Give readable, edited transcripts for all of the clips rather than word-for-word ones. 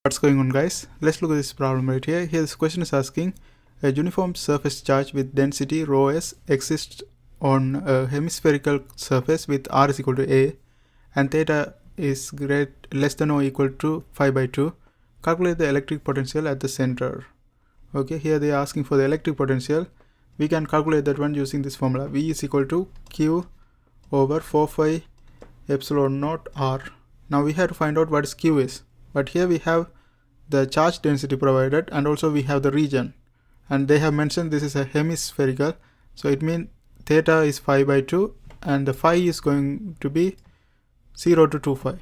What's going on, guys? Let's look at this problem right here. Here this question is asking a uniform surface charge with density rho s exists on a hemispherical surface with r is equal to a and theta is less than or equal to 5/2. Calculate the electric potential at the center. Okay, here they are asking for the electric potential. We can calculate that one using this formula. V is equal to Q over 4 pi epsilon naught r. Now we have to find out what is Q is. But here we have the charge density provided and also we have the region. And they have mentioned this is a hemispherical. So it means theta is 5/2 and the phi is going to be 0 to 2 phi.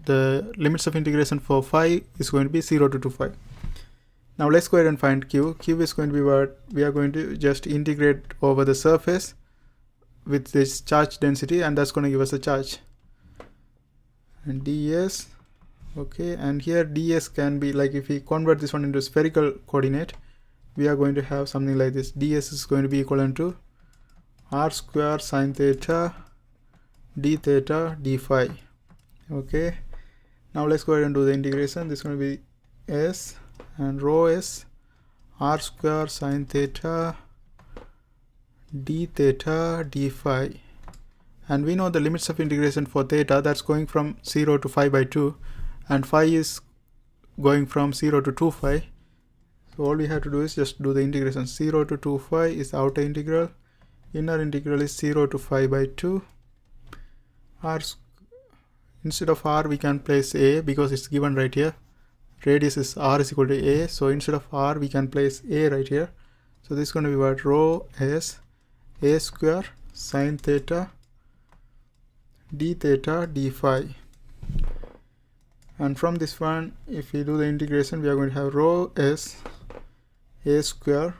The limits of integration for phi is going to be 0 to 2 phi. Now let's go ahead and find Q. Q is going to be what we are going to just integrate over the surface with this charge density, and that's going to give us a charge. And ds, okay, and here ds can be like, if we convert this one into spherical coordinate, we are going to have something like this. ds is going to be equivalent to r square sine theta d theta d phi. Okay, now let's go ahead and do the integration. This is going to be s and rho s r square sine theta d theta d phi, and we know the limits of integration for theta, that's going from 0 to 5/2 and phi is going from 0 to 2 phi. So all we have to do is just do the integration. 0 to 2 phi is outer integral, inner integral is 0 to 5/2. r, instead of r we can place a because it's given right here. Radius is r is equal to a, so instead of r we can place a right here. So this is going to be what rho s a square sine theta d theta d phi, and from this one if we do the integration we are going to have rho s a square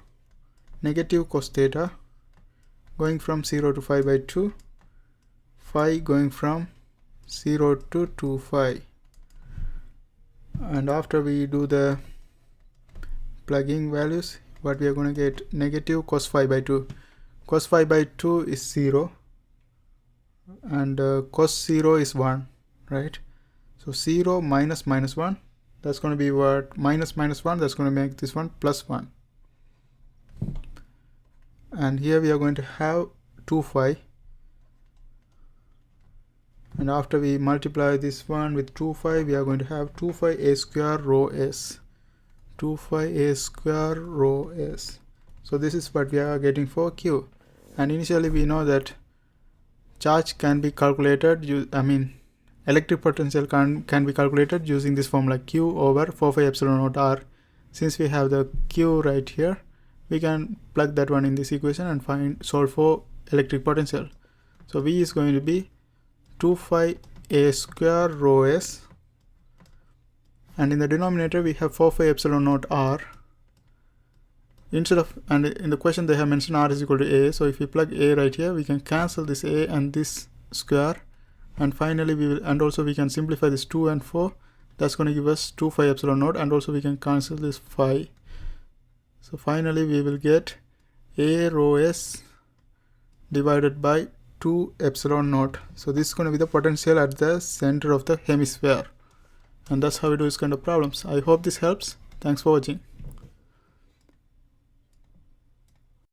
negative cos theta going from 0 to 5/2, phi going from 0 to 2 phi. And after we do the plugging values, what we are going to get, negative cos 5/2. Cos 5/2 is 0 and cos 0 is 1, right? So 0 minus minus 1, that's going to be what, minus minus 1, that's going to make this one plus 1. And here we are going to have 2 phi, and after we multiply this one with 2 phi we are going to have 2 phi a square rho s, 2 phi a square rho s. So this is what we are getting for Q. And initially we know that charge can be calculated, electric potential can be calculated using this formula Q over 4 pi epsilon naught r. Since we have the Q right here, we can plug that one in this equation and solve for electric potential. So V is going to be 2 phi a square rho s, and in the denominator we have 4 phi epsilon naught r. Instead of, and in the question they have mentioned r is equal to a, so if we plug a right here we can cancel this a and this square, and finally we will, and also we can simplify this 2 and 4, that's going to give us 2 phi epsilon naught, and also we can cancel this phi. So finally we will get a rho s divided by 2 epsilon naught. So this is going to be the potential at the center of the hemisphere, and that's how we do this kind of problems. I hope this helps. Thanks for watching.